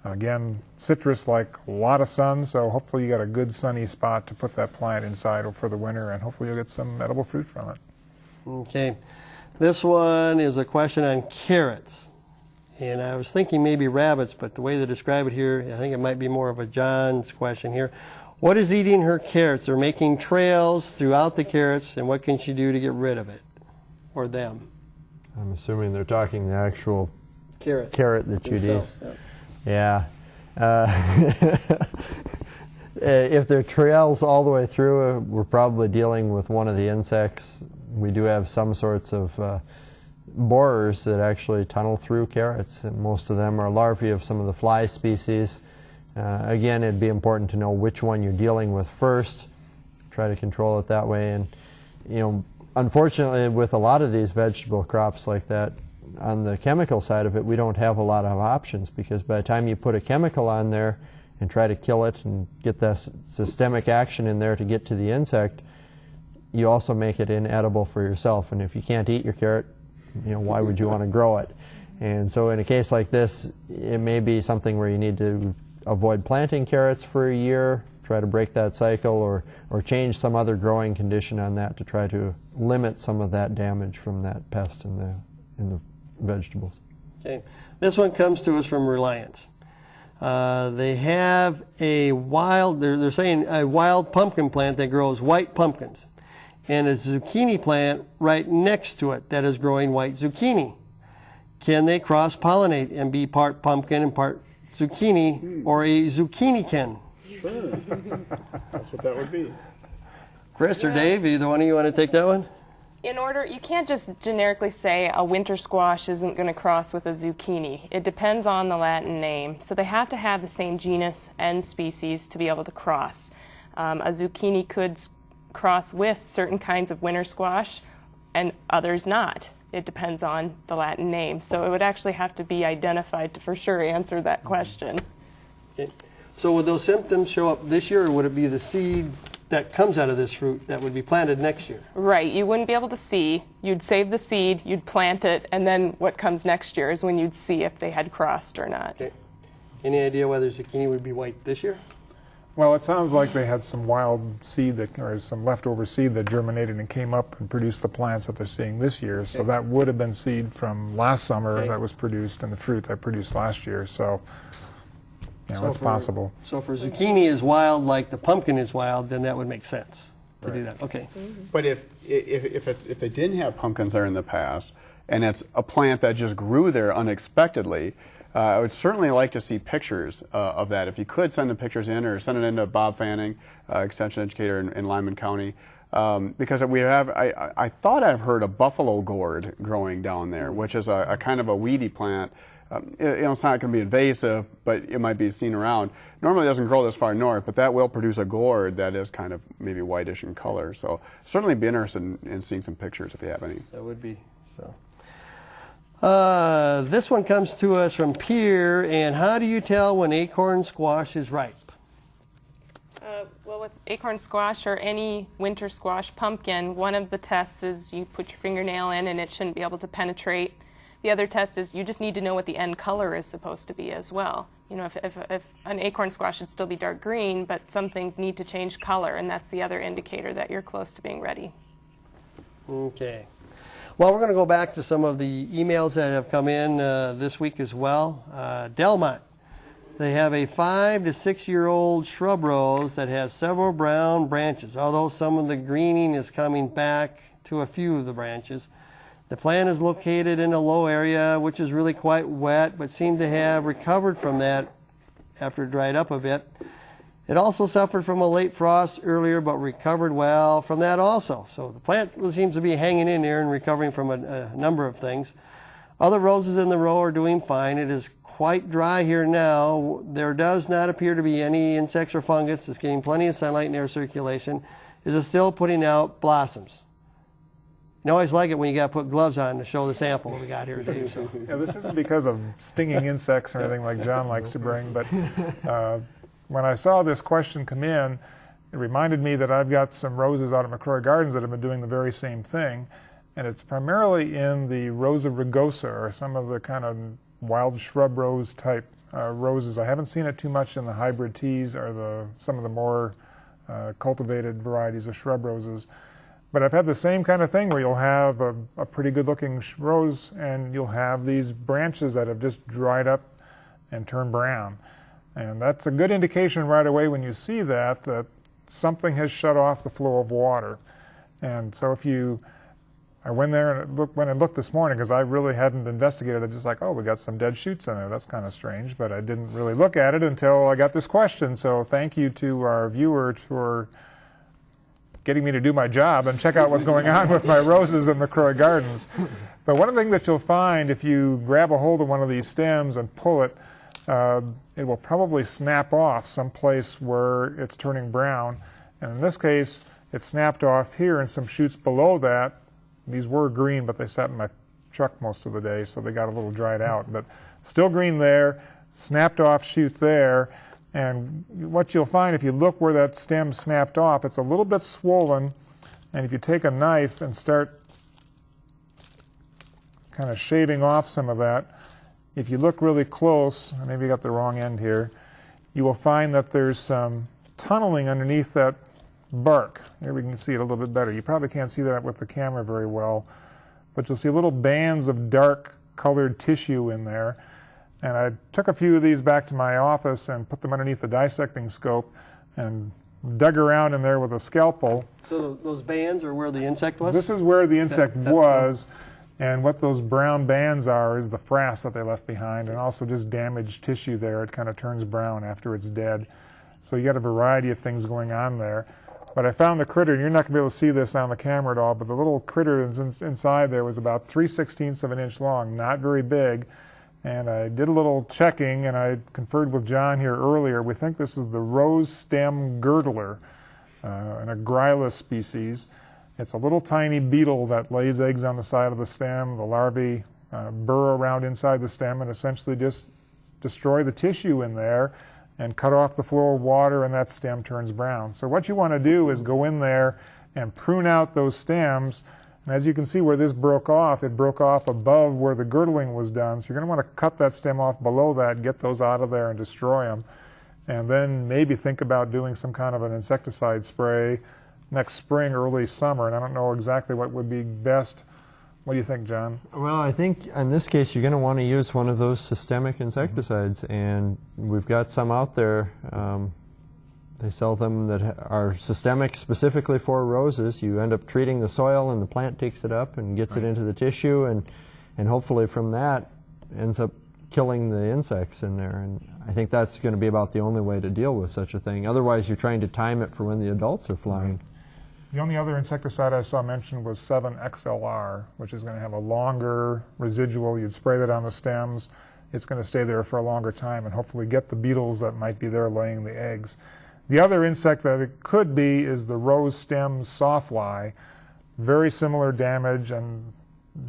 Again, citrus like a lot of sun, so hopefully you got a good sunny spot to put that plant inside for the winter, and hopefully you'll get some edible fruit from it.
Okay. This one is a question on carrots. And I was thinking maybe rabbits, but the way they describe it here, I think it might be more of a John's question here. What is eating her carrots? They're making trails throughout the carrots, and what can she do to get rid of it, or them?
I'm assuming they're talking the actual
carrot
that you'd eat.
Yeah.
If they're trails all the way through, we're probably dealing with one of the insects. We do have some sorts of borers that actually tunnel through carrots, and most of them are larvae of some of the fly species. Again, it'd be important to know which one you're dealing with first, try to control it that way. And you know, unfortunately, with a lot of these vegetable crops like that, on the chemical side of it, we don't have a lot of options, because by the time you put a chemical on there and try to kill it and get that systemic action in there to get to the insect, you also make it inedible for yourself. And if you can't eat your carrot, you know, why would you want to grow it? And so in a case like this, it may be something where you need to avoid planting carrots for a year, try to break that cycle, or change some other growing condition on that to try to limit some of that damage from that pest in the vegetables.
Okay. This one comes to us from Reliance. They have a wild, they're saying a wild pumpkin plant that grows white pumpkins, and a zucchini plant right next to it that is growing white zucchini. Can they cross-pollinate and be part pumpkin and part zucchini, or a zucchini-kin?
Sure. That's what that would be.
Chris or Dave, either one of you want to take that one?
You can't just generically say a winter squash isn't going to cross with a zucchini. It depends on the Latin name. So they have to have the same genus and species to be able to cross. A zucchini could cross with certain kinds of winter squash and others not. It depends on the Latin name. So it would actually have to be identified to for sure answer that question.
Okay. So would those symptoms show up this year, or would it be the seed that comes out of this fruit that would be planted next year?
Right. You wouldn't be able to see. You'd save the seed, you'd plant it, and then what comes next year is when you'd see if they had crossed or not.
Okay. Any idea whether zucchini would be white this year?
Well, it sounds like they had some wild seed or some leftover seed that germinated and came up and produced the plants that they're seeing this year. So that would have been seed from last summer that was produced, and the fruit that produced last year. So, you know, it's possible.
So for zucchini is wild like the pumpkin is wild, then that would make sense to do that. Okay.
But if they didn't have pumpkins there in the past, and it's a plant that just grew there unexpectedly, I would certainly like to see pictures of that. If you could send the pictures in, or send it in to Bob Fanning, Extension Educator in Lyman County, because we have, I thought I've heard a buffalo gourd growing down there, which is a kind of a weedy plant. It's not going to be invasive, but it might be seen around. Normally it doesn't grow this far north, but that will produce a gourd that is kind of maybe whitish in color. So certainly be interested in seeing some pictures if you have any.
That would be so. This one comes to us from Pierre, and how do you tell when acorn squash is ripe?
Well, with acorn squash or any winter squash pumpkin, one of the tests is you put your fingernail in and it shouldn't be able to penetrate. The other test is you just need to know what the end color is supposed to be as well. You know, if an acorn squash should still be dark green, but some things need to change color, and that's the other indicator that you're close to being ready.
Okay. Well, we're going to go back to some of the emails that have come in this week as well. Delmont, they have a 5 to 6 year old shrub rose that has several brown branches, although some of the greening is coming back to a few of the branches. The plant is located in a low area, which is really quite wet, but seemed to have recovered from that after it dried up a bit. It also suffered from a late frost earlier, but recovered well from that also. So the plant seems to be hanging in there and recovering from a number of things. Other roses in the row are doing fine. It is quite dry here now. There does not appear to be any insects or fungus. It's getting plenty of sunlight and air circulation. It is still putting out blossoms. You always like it when you got to put gloves on to show the sample we got here, Dave. So.
Yeah, this isn't because of stinging insects or anything like John likes to bring, but when I saw this question come in, it reminded me that I've got some roses out at McCrory Gardens that have been doing the very same thing, and it's primarily in the Rosa rugosa, or some of the kind of wild shrub rose type roses. I haven't seen it too much in the hybrid teas or some of the more cultivated varieties of shrub roses. But I've had the same kind of thing where you'll have a pretty good looking rose and you'll have these branches that have just dried up and turned brown. And that's a good indication right away when you see that something has shut off the flow of water. And so I went there and looked this morning, because I really hadn't investigated it, just like, oh, we got some dead shoots in there. That's kind of strange, but I didn't really look at it until I got this question. So thank you to our viewer for getting me to do my job and check out what's going on with my roses at McCrory Gardens. But one of the things that you'll find if you grab a hold of one of these stems and pull it, it will probably snap off someplace where it's turning brown. And in this case, it snapped off here, and some shoots below that. These were green, but they sat in my truck most of the day, so they got a little dried out. But still green there, snapped off shoot there. And what you'll find if you look where that stem snapped off, it's a little bit swollen. And if you take a knife and start kind of shaving off some of that, if you look really close, maybe you got the wrong end here, you will find that there's some tunneling underneath that bark. Here we can see it a little bit better. You probably can't see that with the camera very well, but you'll see little bands of dark colored tissue in there. And I took a few of these back to my office and put them underneath the dissecting scope and dug around in there with a scalpel.
So those bands are where the insect was?
This is where the insect was, and what those brown bands are is the frass that they left behind, and also just damaged tissue there. It kind of turns brown after it's dead. So you got a variety of things going on there. But I found the critter, and you're not going to be able to see this on the camera at all, but the little critter inside there was about 3/16 of an inch long, not very big. And I did a little checking, and I conferred with John here earlier. We think this is the rose stem girdler, an agrila species. It's a little tiny beetle that lays eggs on the side of the stem. The larvae burrow around inside the stem and essentially just destroy the tissue in there and cut off the flow of water, and that stem turns brown. So what you want to do is go in there and prune out those stems. And as you can see where this broke off, it broke off above where the girdling was done. So you're going to want to cut that stem off below that, get those out of there and destroy them. And then maybe think about doing some kind of an insecticide spray next spring, early summer. And I don't know exactly what would be best. What do you think, John?
Well, I think in this case you're going to want to use one of those systemic insecticides. And we've got some out there. They sell them that are systemic specifically for roses. You end up treating the soil, and the plant takes it up and gets it into the tissue, and hopefully from that ends up killing the insects in there. And I think that's going to be about the only way to deal with such a thing. Otherwise, you're trying to time it for when the adults are flying.
The only other insecticide I saw mentioned was 7XLR, which is going to have a longer residual. You'd spray that on the stems. It's going to stay there for a longer time and hopefully get the beetles that might be there laying the eggs. The other insect that it could be is the rose stem sawfly. Very similar damage, and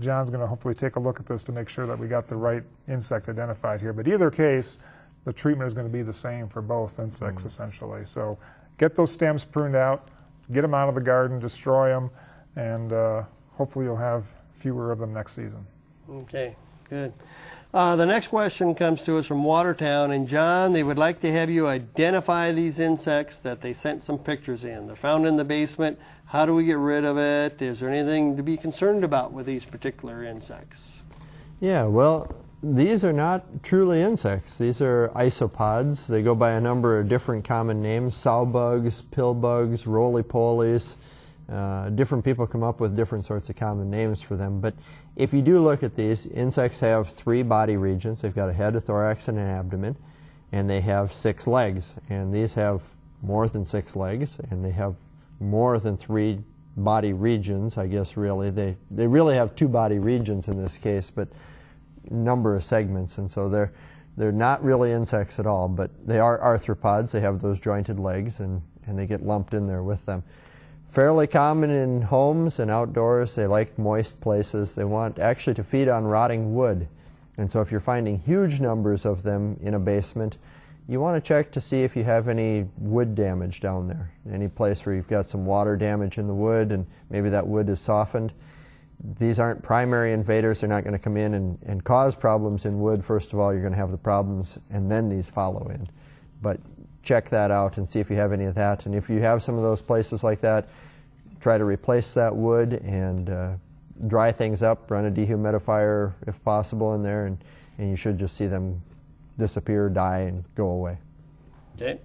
John's going to hopefully take a look at this to make sure that we got the right insect identified here. But either case, the treatment is going to be the same for both insects essentially. So get those stems pruned out, get them out of the garden, destroy them, and hopefully you'll have fewer of them next season.
Okay, good. The next question comes to us from Watertown, and John, they would like to have you identify these insects that they sent some pictures in. They're found in the basement. How do we get rid of it? Is there anything to be concerned about with these particular insects?
Yeah, well, these are not truly insects. These are isopods. They go by a number of different common names: sow bugs, pill bugs, roly-polies. Different people come up with different sorts of common names for them. But if you do look at these, insects have 3 body regions. They've got a head, a thorax, and an abdomen, and they have 6 legs. And these have more than 6 legs, and they have more than 3 body regions, I guess, really. They really have 2 body regions in this case, but number of segments. And so they're not really insects at all, but they are arthropods. They have those jointed legs, and they get lumped in there with them. Fairly common in homes and outdoors. They like moist places. They want actually to feed on rotting wood. And so if you're finding huge numbers of them in a basement, you want to check to see if you have any wood damage down there. Any place where you've got some water damage in the wood and maybe that wood is softened. These aren't primary invaders. They're not going to come in and cause problems in wood. First of all, you're going to have the problems, and then these follow in. But check that out and see if you have any of that. And if you have some of those places like that, try to replace that wood and dry things up, run a dehumidifier if possible in there, and you should just see them disappear, die, and go away.
Okay.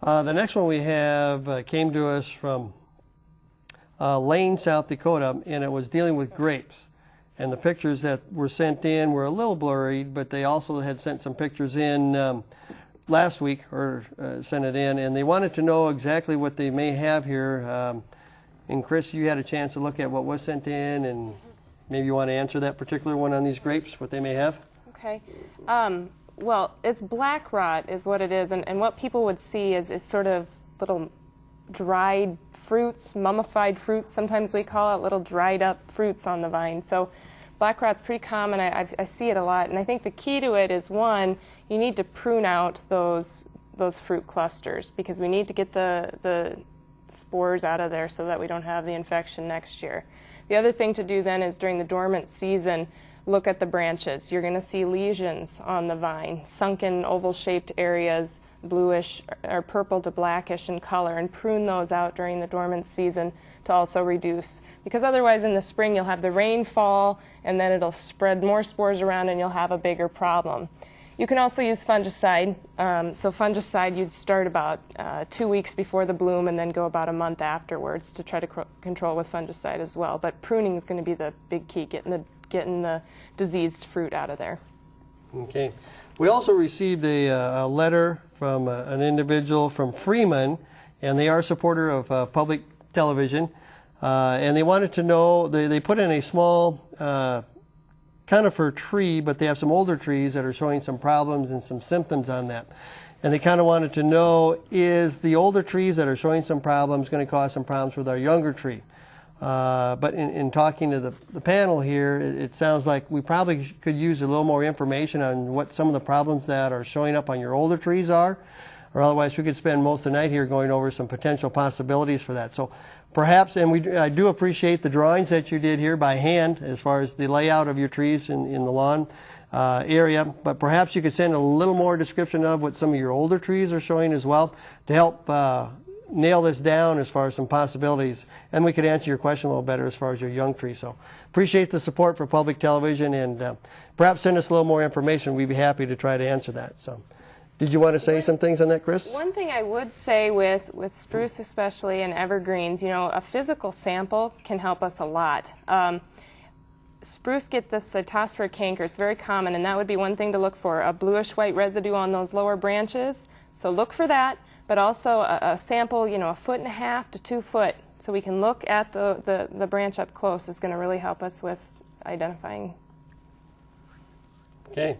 The next one we have came to us from Lane, South Dakota, and it was dealing with grapes. And the pictures that were sent in were a little blurry, but they also had sent some pictures in last week, or sent it in, and they wanted to know exactly what they may have here. And Chris, you had a chance to look at what was sent in, and maybe you want to answer that particular one on these grapes, what they may have?
Okay. Well, it's black rot is what it is, and what people would see is sort of little dried fruits, mummified fruits, sometimes we call it, little dried up fruits on the vine. So black rot's pretty common. I see it a lot, and I think the key to it is, one, you need to prune out those fruit clusters, because we need to get the spores out of there so that we don't have the infection next year. The other thing to do then is during the dormant season, look at the branches. You're going to see lesions on the vine, sunken oval-shaped areas, bluish or purple to blackish in color, and prune those out during the dormant season to also reduce. Because otherwise in the spring you'll have the rain fall and then it'll spread more spores around and you'll have a bigger problem. You can also use fungicide. So fungicide you'd start about 2 weeks before the bloom and then go about a month afterwards to try to control with fungicide as well. But pruning is going to be the big key, getting the diseased fruit out of there.
Okay. We also received a letter from an individual from Freeman, and they are a supporter of public television, and they wanted to know, they put in a small conifer tree, but they have some older trees that are showing some problems and some symptoms on that. And they kind of wanted to know, is the older trees that are showing some problems going to cause some problems with our younger tree? But in talking to the panel here, it sounds like we probably could use a little more information on what some of the problems that are showing up on your older trees are, or otherwise we could spend most of the night here going over some potential possibilities for that. So perhaps, and I do appreciate the drawings that you did here by hand as far as the layout of your trees in the lawn area, but perhaps you could send a little more description of what some of your older trees are showing as well to help nail this down as far as some possibilities, and we could answer your question a little better as far as your young tree. So appreciate the support for public television, and perhaps send us a little more information. We'd be happy to try to answer that. So did you want to say some things on that, Chris? One
thing I would say with spruce especially and evergreens, you know, a physical sample can help us a lot. Spruce get this cytospheric canker. It's very common, and that would be one thing to look for, a bluish-white residue on those lower branches. So look for that, but also a sample, you know, 1.5 to 2 foot, so we can look at the branch up close is going to really help us with identifying.
Okay.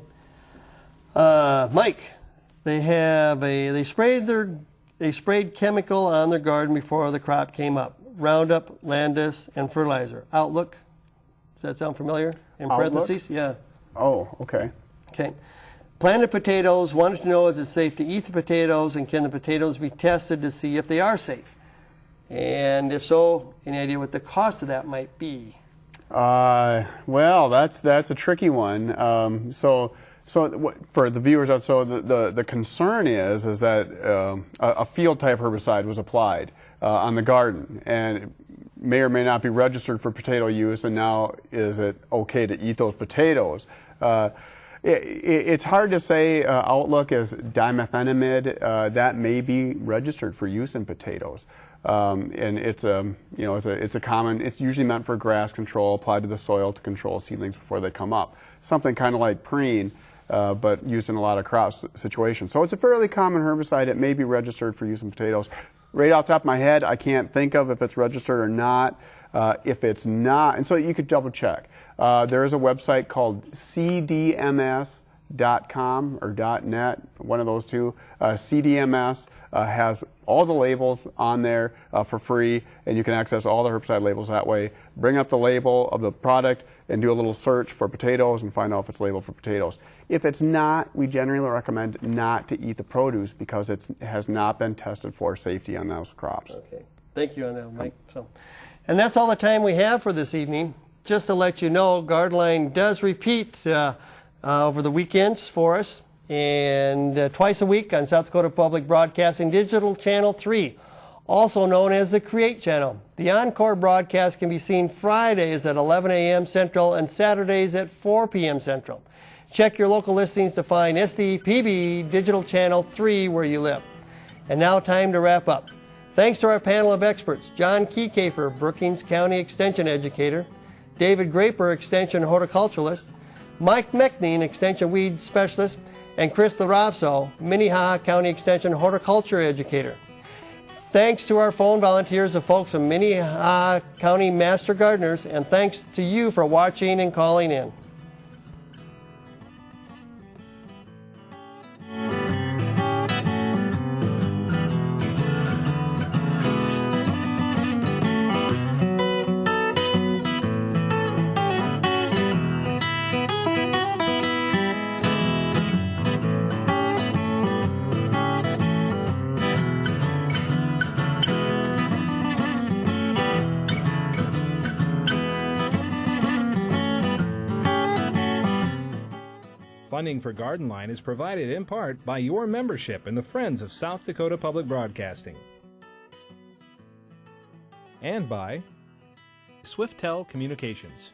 Mike, they sprayed chemical on their garden before the crop came up. Roundup, Landis, and fertilizer. Outlook. Does that sound familiar? In parentheses? Yeah.
Oh, okay.
Okay. Planted potatoes, wanted to know, is it safe to eat the potatoes, and can the potatoes be tested to see if they are safe? And if so, any idea what the cost of that might be?
Well, that's a tricky one. So for the viewers out, so the concern is that a field type herbicide was applied on the garden, and it may or may not be registered for potato use, and now is it okay to eat those potatoes? It's hard to say. Outlook is dimethenamide. That may be registered for use in potatoes, and it's it's usually meant for grass control, applied to the soil to control seedlings before they come up. Something kind of like preen, but used in a lot of crop situations. So it's a fairly common herbicide. It may be registered for use in potatoes. Right off the top of my head, I can't think of if it's registered or not. If it's not, and so you could double check. There is a website called cdms.com or .net, one of those two. CDMS has all the labels on there for free, and you can access all the herbicide labels that way. Bring up the label of the product and do a little search for potatoes and find out if it's labeled for potatoes. If it's not, we generally recommend not to eat the produce because it has not been tested for safety on those crops.
Okay. Thank you on that, Mike. And that's all the time we have for this evening. Just to let you know, Gardenline does repeat over the weekends for us, and twice a week on South Dakota Public Broadcasting Digital Channel 3, also known as the Create Channel. The encore broadcast can be seen Fridays at 11 a.m. Central and Saturdays at 4 p.m. Central. Check your local listings to find SDPB Digital Channel 3 where you live. And now time to wrap up. Thanks to our panel of experts, John Keykafer, Brookings County Extension Educator, David Graper, Extension Horticulturalist, Mike Meckney, Extension Weed Specialist, and Chris Laravso, Minnehaha County Extension Horticulture Educator. Thanks to our phone volunteers, the folks from Minnehaha County Master Gardeners, and thanks to you for watching and calling in.
Funding for Garden Line is provided in part by your membership in the Friends of South Dakota Public Broadcasting. And by Swiftel Communications.